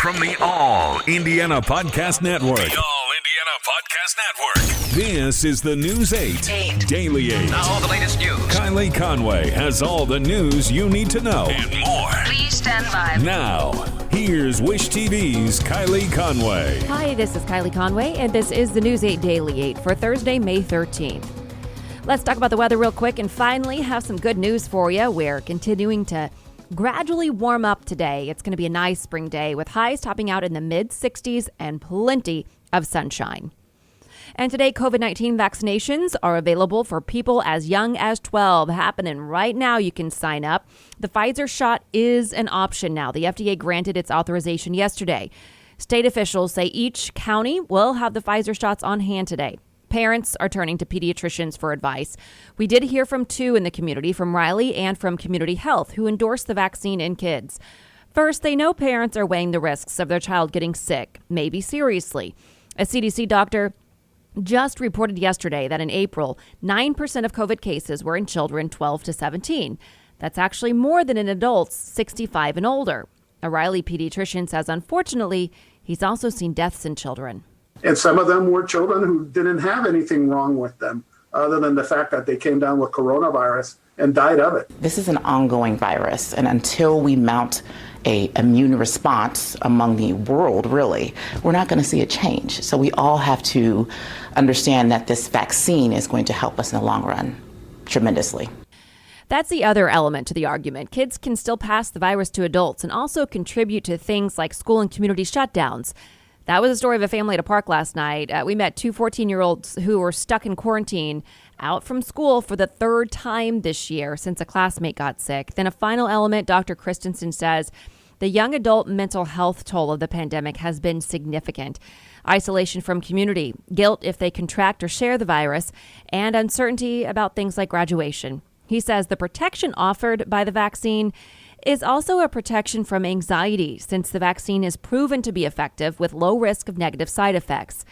From the All Indiana Podcast Network. The All Indiana Podcast Network. This is the News 8 Daily 8. Now all the latest news. Kylie Conway has all the news you need to know. And more. Please stand by. Now, here's Wish TV's Kylie Conway. Hi, this is Kylie Conway, and this is the News 8 Daily 8 for Thursday, May 13th. Let's talk about the weather real quick and finally have some good news for you. We're continuing to gradually warm up today. It's going to be a nice spring day with highs topping out in the mid-60s and plenty of sunshine. And today, COVID-19 vaccinations are available for people as young as 12. Happening right now. You can sign up. The Pfizer shot is an option now. The FDA granted its authorization yesterday. State officials say each county will have the Pfizer shots on hand today. Parents are turning to pediatricians for advice. We did hear from two in the community, from Riley and from Community Health, who endorsed the vaccine in kids. First, they know parents are weighing the risks of their child getting sick, maybe seriously. A CDC doctor just reported yesterday that in April, 9% of COVID cases were in children 12 to 17. That's actually more than in adults 65 and older. A Riley pediatrician says, unfortunately, he's also seen deaths in children. And some of them were children who didn't have anything wrong with them other than the fact that they came down with coronavirus and died of it. This is an ongoing virus, and until we mount an immune response among the world, really, we're not going to see a change. So we all have to understand that this vaccine is going to help us in the long run tremendously. That's the other element to the argument. Kids can still pass the virus to adults and also contribute to things like school and community shutdowns. That was a story of a family at a park last night. We met two 14-year-olds who were stuck in quarantine out from school for the third time this year since a classmate got sick. Then a final element, Dr. Christensen says, the young adult mental health toll of the pandemic has been significant. Isolation from community, guilt if they contract or share the virus, and uncertainty about things like graduation. He says the protection offered by the vaccine is also a protection from anxiety, since the vaccine is proven to be effective with low risk of negative side effects.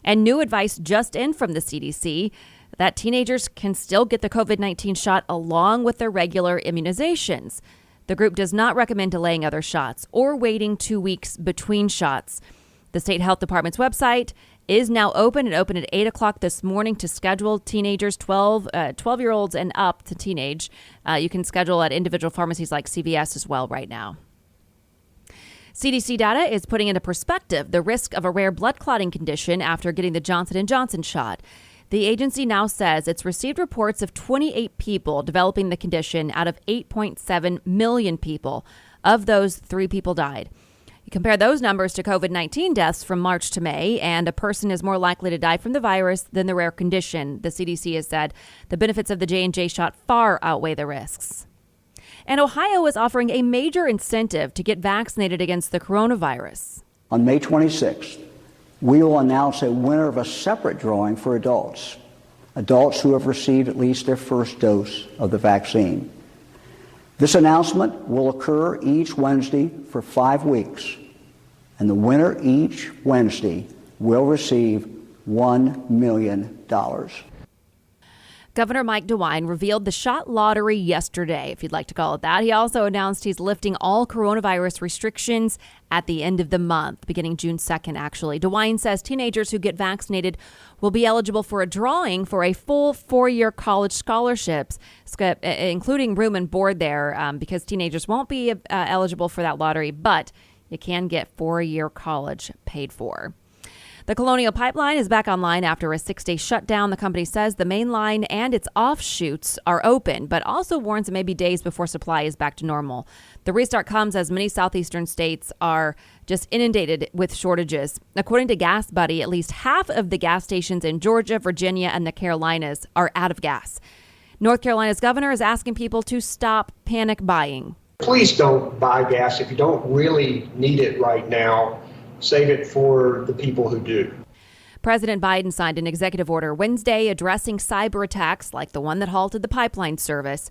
And new advice just in from the CDC that teenagers can still get the COVID-19 shot along with their regular immunizations. The group does not recommend delaying other shots or waiting 2 weeks between shots. The state health department's website is now open. It opened at 8 o'clock this morning to schedule teenagers, 12-year-olds and up to teenage. You can schedule at individual pharmacies like CVS as well right now. CDC data is putting into perspective the risk of a rare blood clotting condition after getting the Johnson & Johnson shot. The agency now says it's received reports of 28 people developing the condition out of 8.7 million people. Of those, 3 people died. You compare those numbers to COVID-19 deaths from March to May, and a person is more likely to die from the virus than the rare condition. The CDC has said the benefits of the J&J shot far outweigh the risks. And Ohio is offering a major incentive to get vaccinated against the coronavirus. On May 26th, we will announce a winner of a separate drawing for adults who have received at least their first dose of the vaccine. This announcement will occur each Wednesday for 5 weeks, and the winner each Wednesday will receive $1 million. Governor Mike DeWine revealed the shot lottery yesterday, if you'd like to call it that. He also announced he's lifting all coronavirus restrictions at the end of the month, beginning June 2nd, actually. DeWine says teenagers who get vaccinated will be eligible for a drawing for a full 4-year college scholarships, including room and board there, because teenagers won't be eligible for that lottery, but you can get 4-year college paid for. The Colonial Pipeline is back online after a 6-day shutdown. The company says the main line and its offshoots are open, but also warns it may be days before supply is back to normal. The restart comes as many southeastern states are just inundated with shortages. According to Gas Buddy, at least half of the gas stations in Georgia, Virginia, and the Carolinas are out of gas. North Carolina's governor is asking people to stop panic buying. Please don't buy gas if you don't really need it right now. Save it for the people who do. President Biden signed an executive order Wednesday addressing cyber attacks like the one that halted the pipeline service.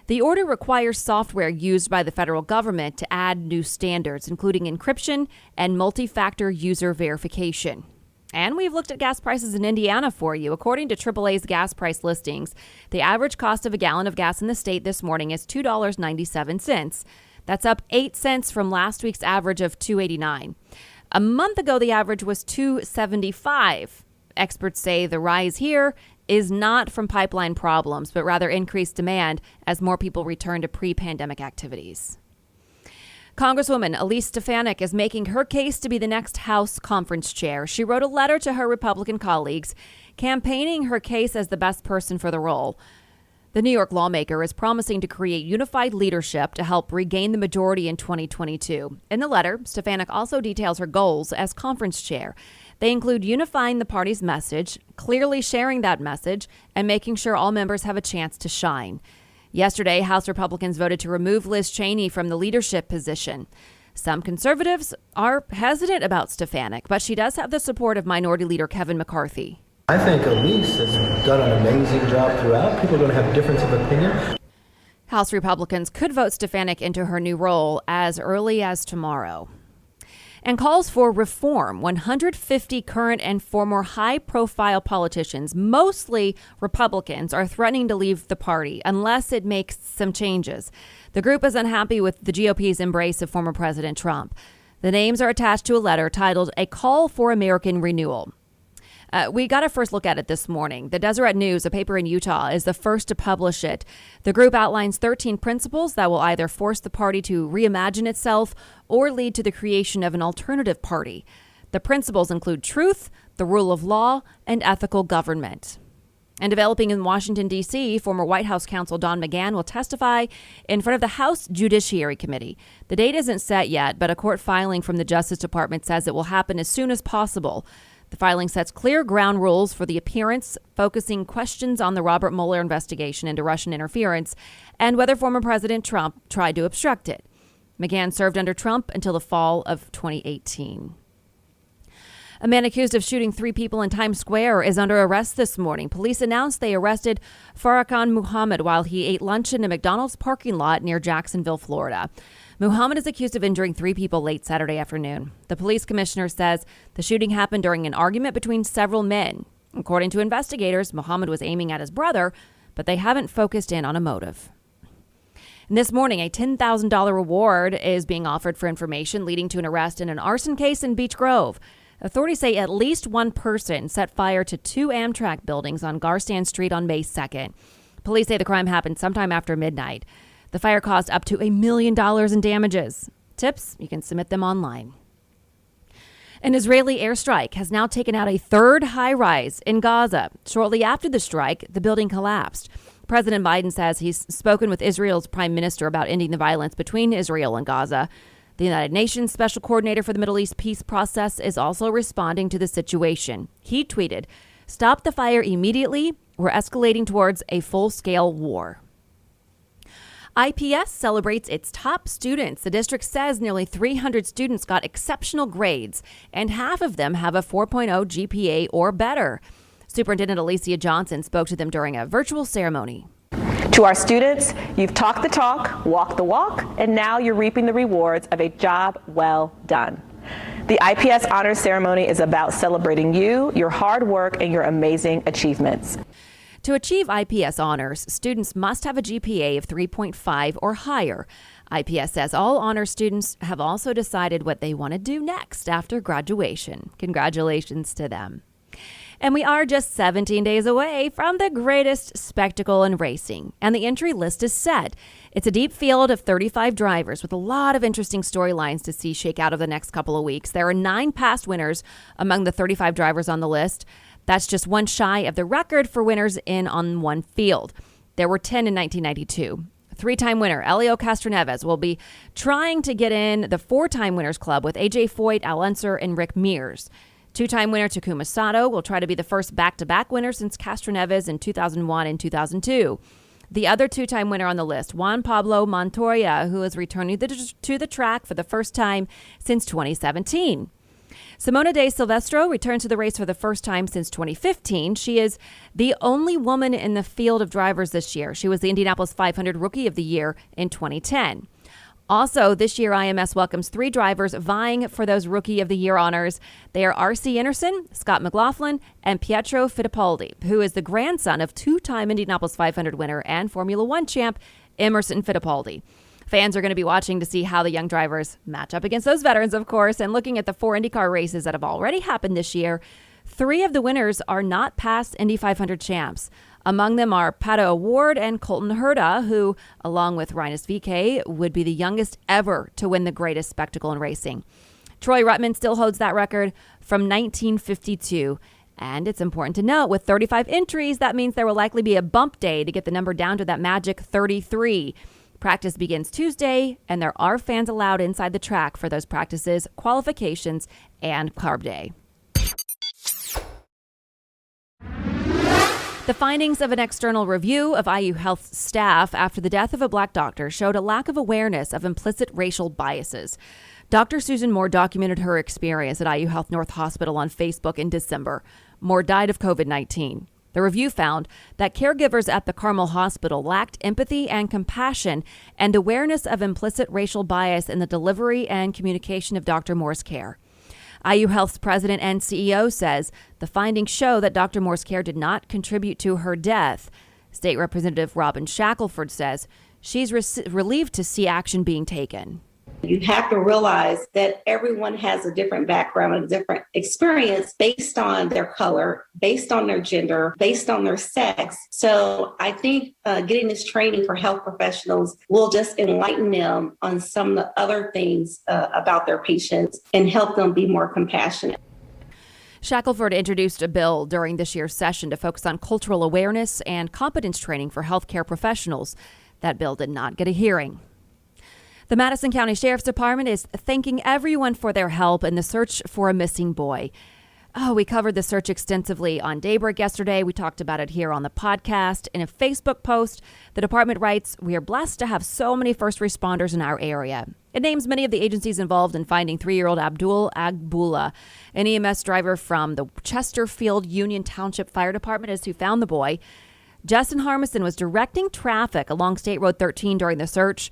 The order requires software used by the federal government to add new standards, including encryption and multi-factor user verification. And we've looked at gas prices in Indiana for you. According to AAA's gas price listings, the average cost of a gallon of gas in the state this morning is $2.97. That's up 8 cents from last week's average of $2.89. A month ago, the average was $2.75. Experts say the rise here is not from pipeline problems, but rather increased demand as more people return to pre-pandemic activities. Congresswoman Elise Stefanik is making her case to be the next House conference chair. She wrote a letter to her Republican colleagues campaigning her case as the best person for the role. The New York lawmaker is promising to create unified leadership to help regain the majority in 2022. In the letter, Stefanik also details her goals as conference chair. They include unifying the party's message, clearly sharing that message, and making sure all members have a chance to shine. Yesterday, House Republicans voted to remove Liz Cheney from the leadership position. Some conservatives are hesitant about Stefanik, but she does have the support of Minority Leader Kevin McCarthy. I think Elise has done an amazing job throughout. People are going to have a difference of opinion. House Republicans could vote Stefanik into her new role as early as tomorrow. And calls for reform. 150 current and former high-profile politicians, mostly Republicans, are threatening to leave the party unless it makes some changes. The group is unhappy with the GOP's embrace of former President Trump. The names are attached to a letter titled A Call for American Renewal. We got a first look at it this morning. The Deseret News, a paper in Utah, is the first to publish it. The group outlines 13 principles that will either force the party to reimagine itself or lead to the creation of an alternative party. The principles include truth, the rule of law, and ethical government. And developing in Washington, D.C., former White House counsel Don McGahn will testify in front of the House Judiciary Committee. The date isn't set yet, but a court filing from the Justice Department says it will happen as soon as possible. The filing sets clear ground rules for the appearance, focusing questions on the Robert Mueller investigation into Russian interference and whether former President Trump tried to obstruct it. McGahn served under Trump until the fall of 2018. A man accused of shooting 3 people in Times Square is under arrest this morning. Police announced they arrested Farrakhan Muhammad while he ate lunch in a McDonald's parking lot near Jacksonville, Florida. Muhammad is accused of injuring 3 people late Saturday afternoon. The police commissioner says the shooting happened during an argument between several men. According to investigators, Muhammad was aiming at his brother, but they haven't focused in on a motive. And this morning, a $10,000 reward is being offered for information leading to an arrest in an arson case in Beech Grove. Authorities say at least one person set fire to 2 Amtrak buildings on Garstand Street on May 2nd. Police say the crime happened sometime after midnight. The fire caused up to $1 million in damages. Tips? You can submit them online. An Israeli airstrike has now taken out a 3rd high-rise in Gaza. Shortly after the strike, the building collapsed. President Biden says he's spoken with Israel's prime minister about ending the violence between Israel and Gaza. The United Nations Special Coordinator for the Middle East peace process is also responding to the situation. He tweeted, "Stop the fire immediately. We're escalating towards a full-scale war." IPS celebrates its top students. The district says nearly 300 students got exceptional grades, and half of them have a 4.0 GPA or better. Superintendent Alicia Johnson spoke to them during a virtual ceremony. To our students, you've talked the talk, walked the walk, and now you're reaping the rewards of a job well done. The IPS Honors Ceremony is about celebrating you, your hard work, and your amazing achievements. To achieve IPS honors, students must have a GPA of 3.5 or higher. IPS says all honors students have also decided what they want to do next after graduation. Congratulations to them. And we are just 17 days away from the greatest spectacle in racing, and the entry list is set. It's a deep field of 35 drivers with a lot of interesting storylines to see shake out over the next couple of weeks. There are 9 past winners among the 35 drivers on the list. That's just one shy of the record for winners in on one field. There were 10 in 1992. 3-time winner Helio Castroneves will be trying to get in the 4-time winners club with AJ Foyt, Al Unser, and Rick Mears. 2-time winner Takuma Sato will try to be the first back-to-back winner since Castroneves in 2001 and 2002. The other 2-time winner on the list, Juan Pablo Montoya, who is returning to the track for the first time since 2017. Simona de Silvestro returns to the race for the first time since 2015. She is the only woman in the field of drivers this year. She was the Indianapolis 500 Rookie of the Year in 2010. Also, this year, IMS welcomes 3 drivers vying for those Rookie of the Year honors. They are R.C. Anderson, Scott McLaughlin, and Pietro Fittipaldi, who is the grandson of 2-time Indianapolis 500 winner and Formula One champ Emerson Fittipaldi. Fans are going to be watching to see how the young drivers match up against those veterans, of course, and looking at the 4 IndyCar races that have already happened this year. 3 of the winners are not past Indy 500 champs. Among them are Pato O'Ward and Colton Herta, who, along with Rinus VeeKay, would be the youngest ever to win the greatest spectacle in racing. Troy Ruttman still holds that record from 1952. And it's important to note, with 35 entries, that means there will likely be a bump day to get the number down to that magic 33. Practice begins Tuesday, and there are fans allowed inside the track for those practices, qualifications, and carb day. The findings of an external review of IU Health's staff after the death of a black doctor showed a lack of awareness of implicit racial biases. Dr. Susan Moore documented her experience at IU Health North Hospital on Facebook in December. Moore died of COVID-19. The review found that caregivers at the Carmel Hospital lacked empathy and compassion and awareness of implicit racial bias in the delivery and communication of Dr. Moore's care. IU Health's president and CEO says the findings show that Dr. Moore's care did not contribute to her death. State Representative Robin Shackelford says she's relieved to see action being taken. You have to realize that everyone has a different background, a different experience based on their color, based on their gender, based on their sex. So I think getting this training for health professionals will just enlighten them on some of the other things about their patients and help them be more compassionate. Shackelford introduced a bill during this year's session to focus on cultural awareness and competence training for healthcare professionals. That bill did not get a hearing. The Madison County Sheriff's Department is thanking everyone for their help in the search for a missing boy. We covered the search extensively on Daybreak yesterday. We talked about it here on the podcast. In a Facebook post, the department writes, "We are blessed to have so many first responders in our area." It names many of the agencies involved in finding 3-year-old Abdul Agbula. An EMS driver from the Chesterfield Union Township Fire Department is who found the boy. Justin Harmison was directing traffic along State Road 13 during the search.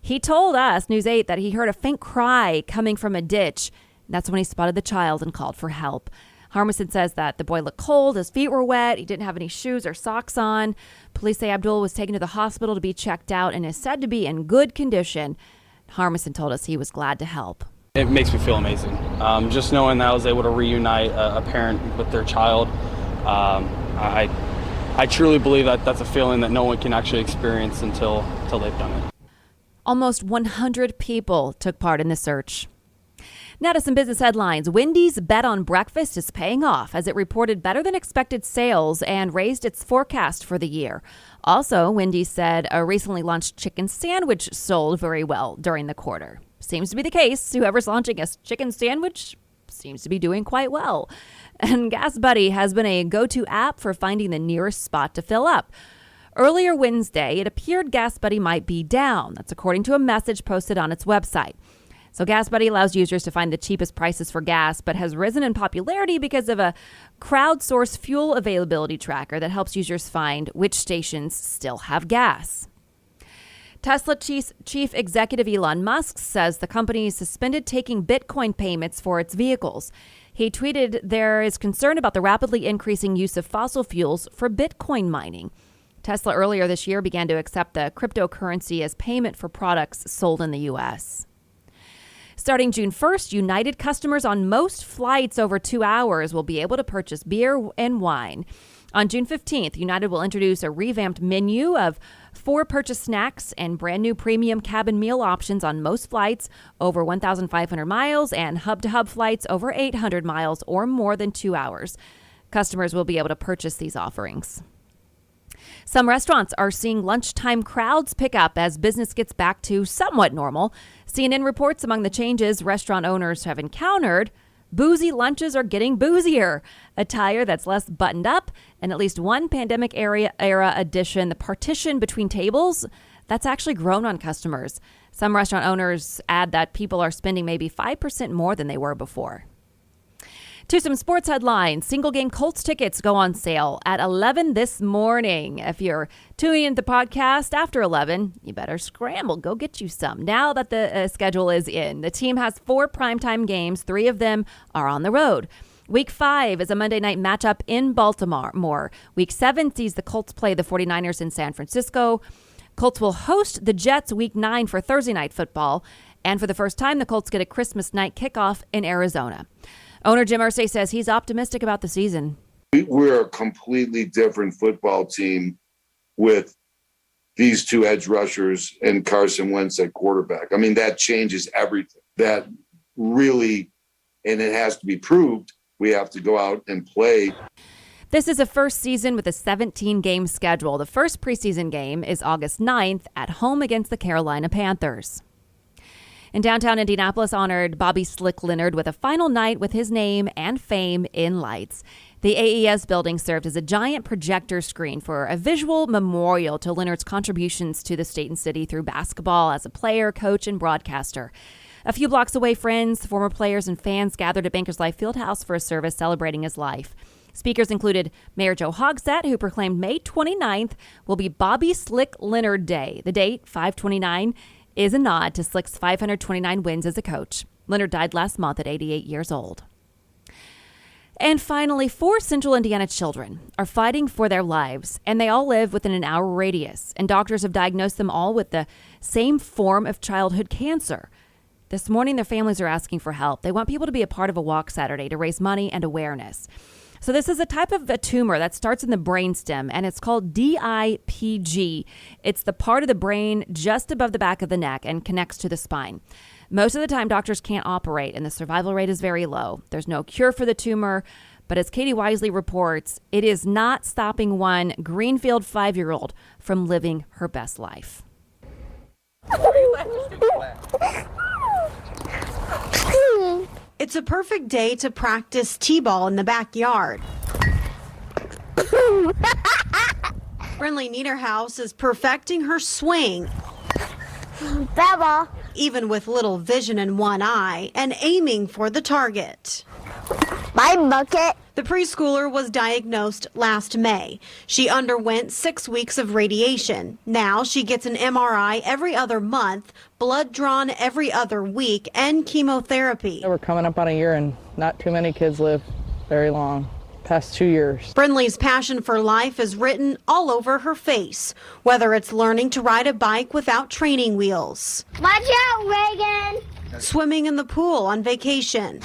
He told us, News 8, that he heard a faint cry coming from a ditch. That's when he spotted the child and called for help. Harmison says that the boy looked cold, his feet were wet, he didn't have any shoes or socks on. Police say Abdul was taken to the hospital to be checked out and is said to be in good condition. Harmison told us he was glad to help. It makes me feel amazing. Just knowing that I was able to reunite a parent with their child. I truly believe that that's a feeling that no one can actually experience until they've done it. Almost 100 people took part in the search. Now to some business headlines. Wendy's bet on breakfast is paying off as it reported better than expected sales and raised its forecast for the year. Also, Wendy's said a recently launched chicken sandwich sold very well during the quarter. Seems to be the case. Whoever's launching a chicken sandwich seems to be doing quite well. And Gas Buddy has been a go-to app for finding the nearest spot to fill up. Earlier Wednesday, it appeared Gas Buddy might be down. That's according to a message posted on its website. So Gas Buddy allows users to find the cheapest prices for gas, but has risen in popularity because of a crowdsourced fuel availability tracker that helps users find which stations still have gas. Tesla Chief Executive Elon Musk says the company is suspended taking Bitcoin payments for its vehicles. He tweeted there is concern about the rapidly increasing use of fossil fuels for Bitcoin mining. Tesla earlier this year began to accept the cryptocurrency as payment for products sold in the U.S. Starting June 1st, United customers on most flights over 2 hours will be able to purchase beer and wine. On June 15th, United will introduce a revamped menu of 4 purchase snacks and brand new premium cabin meal options on most flights over 1,500 miles and hub-to-hub flights over 800 miles or more than 2 hours. Customers will be able to purchase these offerings. Some restaurants are seeing lunchtime crowds pick up as business gets back to somewhat normal. CNN reports among the changes restaurant owners have encountered, boozy lunches are getting boozier, attire that's less buttoned up, and at least one pandemic-era addition, the partition between tables, that's actually grown on customers. Some restaurant owners add that people are spending maybe 5% more than they were before. To some sports headlines. Single-game Colts tickets go on sale at 11 this morning. If you're tuning into the podcast after 11, you better scramble. Go get you some. Now that the schedule is in, the team has 4 primetime games. 3 of them are on the road. Week 5 is a Monday night matchup in Baltimore. Week 7 sees the Colts play the 49ers in San Francisco. Colts will host the Jets Week 9 for Thursday night football. And for the first time, the Colts get a Christmas night kickoff in Arizona. Owner Jim Irsay says he's optimistic about the season. We're a completely different football team with these two edge rushers and Carson Wentz at quarterback. I mean, that changes everything. That really, and it has to be proved, we have to go out and play. This is a first season with a 17-game schedule. The first preseason game is August 9th at home against the Carolina Panthers. In downtown Indianapolis honored Bobby "Slick" Leonard with a final night with his name and fame in lights. The AES building served as a giant projector screen for a visual memorial to Leonard's contributions to the state and city through basketball as a player, coach, and broadcaster. A few blocks away, friends, former players, and fans gathered at Bankers Life Fieldhouse for a service celebrating his life. Speakers included Mayor Joe Hogsett, who proclaimed May 29th will be Bobby "Slick" Leonard Day. The date, 5/29, is a nod to Slick's 529 wins as a coach. Leonard died last month at 88 years old. And finally, 4 central Indiana children are fighting for their lives, and they all live within an hour radius, and doctors have diagnosed them all with the same form of childhood cancer. This morning, their families are asking for help. They want people to be a part of a walk Saturday to raise money and awareness. So this is a type of a tumor that starts in the brainstem, and it's called DIPG. It's the part of the brain just above the back of the neck and connects to the spine. Most of the time, doctors can't operate, and the survival rate is very low. There's no cure for the tumor, but as Katie Wisely reports, it is not stopping one Greenfield 5-year-old from living her best life. It's a perfect day to practice t-ball in the backyard. Brinley Niederhaus is perfecting her swing. Even with little vision in one eye and aiming for the target. My bucket. The preschooler was diagnosed last May. She underwent 6 weeks of radiation. Now she gets an MRI every other month, blood drawn every other week, and chemotherapy. We're coming up on a year, and not too many kids live very long. Past 2 years. Brinley's passion for life is written all over her face, whether it's learning to ride a bike without training wheels. Watch out, Reagan! Swimming in the pool on vacation.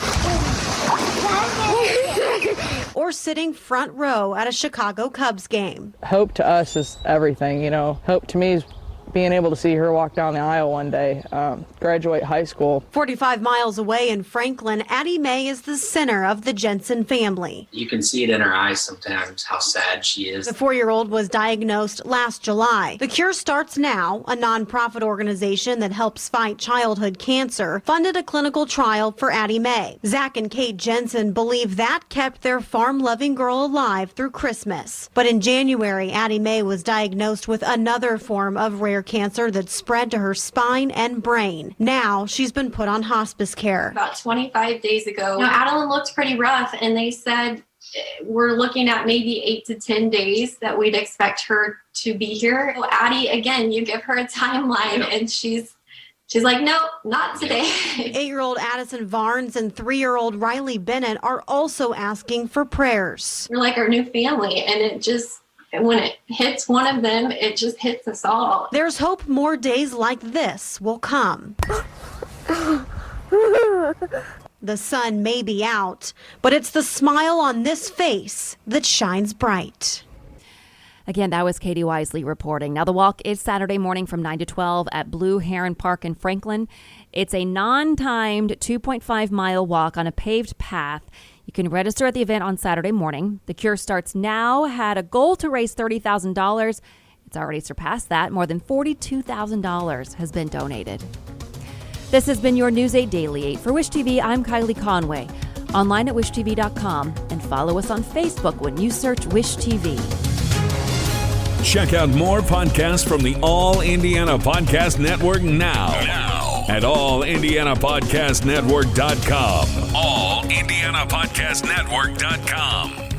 Or sitting front row at a Chicago Cubs game. Hope to us is everything, you know. Hope to me is being able to see her walk down the aisle one day, graduate high school. 45 miles away in Franklin, Addie Mae is the center of the Jensen family. You can see it in her eyes sometimes how sad she is. The 4-year-old was diagnosed last July. The Cure Starts Now, a nonprofit organization that helps fight childhood cancer, funded a clinical trial for Addie Mae. Zach and Kate Jensen believe that kept their farm-loving girl alive through Christmas. But in January, Addie Mae was diagnosed with another form of rare cancer that spread to her spine and brain. Now she's been put on hospice care. About 25 days ago, Adeline looked pretty rough, and they said we're looking at maybe 8 to 10 days that we'd expect her to be here. So Addie, again, you give her a timeline, and she's like, nope, not today. 8-year-old Addison Varnes and 3-year-old Riley Bennett are also asking for prayers. We're like our new family, and it just, when it hits one of them, it just hits us all. There's hope more days like this will come. The sun may be out, but it's the smile on this face that shines bright. Again, that was Katie Wisely reporting. Now, the walk is Saturday morning from 9 to 12 at Blue Heron Park in Franklin. It's a non-timed 2.5-mile walk on a paved path. You can register at the event on Saturday morning. The Cure Starts Now had a goal to raise $30,000. It's already surpassed that. More than $42,000 has been donated. This has been your News 8 Daily 8. For Wish TV, I'm Kylie Conway. Online at wishtv.com and follow us on Facebook when you search Wish TV. Check out more podcasts from the All Indiana Podcast Network now at allindianapodcastnetwork.com. allindianapodcastnetwork.com.